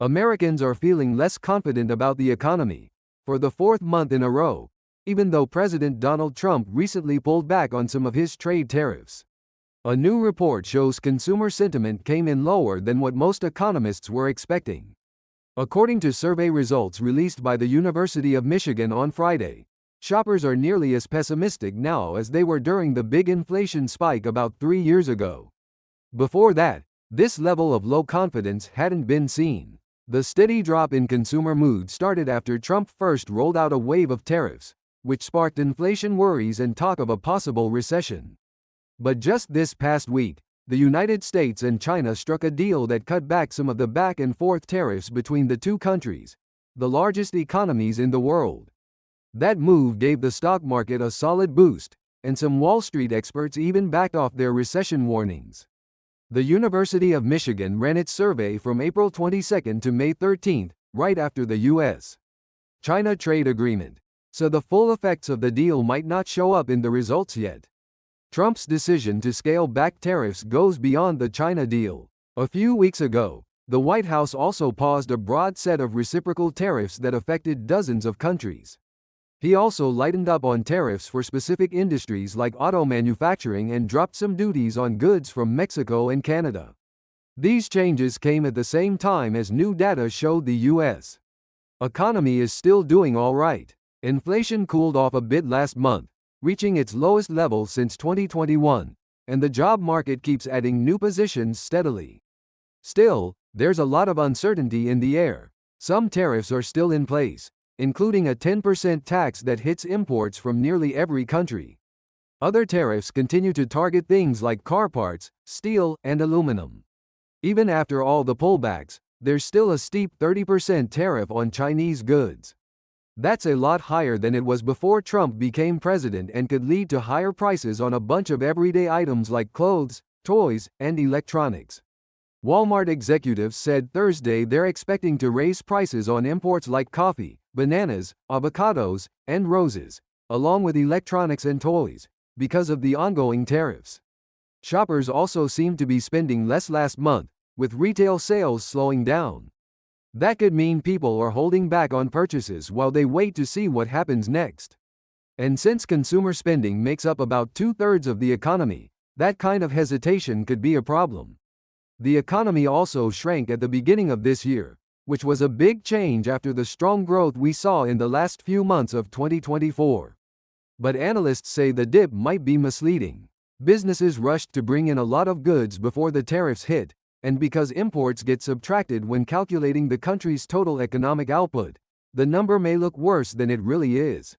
Americans are feeling less confident about the economy for the fourth month in a row, even though President Donald Trump recently pulled back on some of his trade tariffs. A new report shows consumer sentiment came in lower than what most economists were expecting. According to survey results released by the University of Michigan on Friday, shoppers are nearly as pessimistic now as they were during the big inflation spike about 3 years ago. Before that, this level of low confidence hadn't been seen. The steady drop in consumer mood started after Trump first rolled out a wave of tariffs, which sparked inflation worries and talk of a possible recession. But just this past week, the United States and China struck a deal that cut back some of the back-and-forth tariffs between the two countries, the largest economies in the world. That move gave the stock market a solid boost, and some Wall Street experts even backed off their recession warnings. The University of Michigan ran its survey from April 22 to May 13, right after the U.S. China trade agreement, so the full effects of the deal might not show up in the results yet. Trump's decision to scale back tariffs goes beyond the China deal. A few weeks ago, the White House also paused a broad set of reciprocal tariffs that affected dozens of countries. He also lightened up on tariffs for specific industries like auto manufacturing and dropped some duties on goods from Mexico and Canada. These changes came at the same time as new data showed the U.S. economy is still doing all right. Inflation cooled off a bit last month, reaching its lowest level since 2021, and the job market keeps adding new positions steadily. Still, there's a lot of uncertainty in the air. Some tariffs are still in place, including a 10% tax that hits imports from nearly every country. Other tariffs continue to target things like car parts, steel, and aluminum. Even after all the pullbacks, there's still a steep 30% tariff on Chinese goods. That's a lot higher than it was before Trump became president and could lead to higher prices on a bunch of everyday items like clothes, toys, and electronics. Walmart executives said Thursday they're expecting to raise prices on imports like coffee, bananas, avocados, and roses, along with electronics and toys, because of the ongoing tariffs. Shoppers also seemed to be spending less last month, with retail sales slowing down. That could mean people are holding back on purchases while they wait to see what happens next. And since consumer spending makes up about 2/3 of the economy, that kind of hesitation could be a problem. The economy also shrank at the beginning of this year, which was a big change after the strong growth we saw in the last few months of 2024. But analysts say the dip might be misleading. Businesses rushed to bring in a lot of goods before the tariffs hit, and because imports get subtracted when calculating the country's total economic output, the number may look worse than it really is.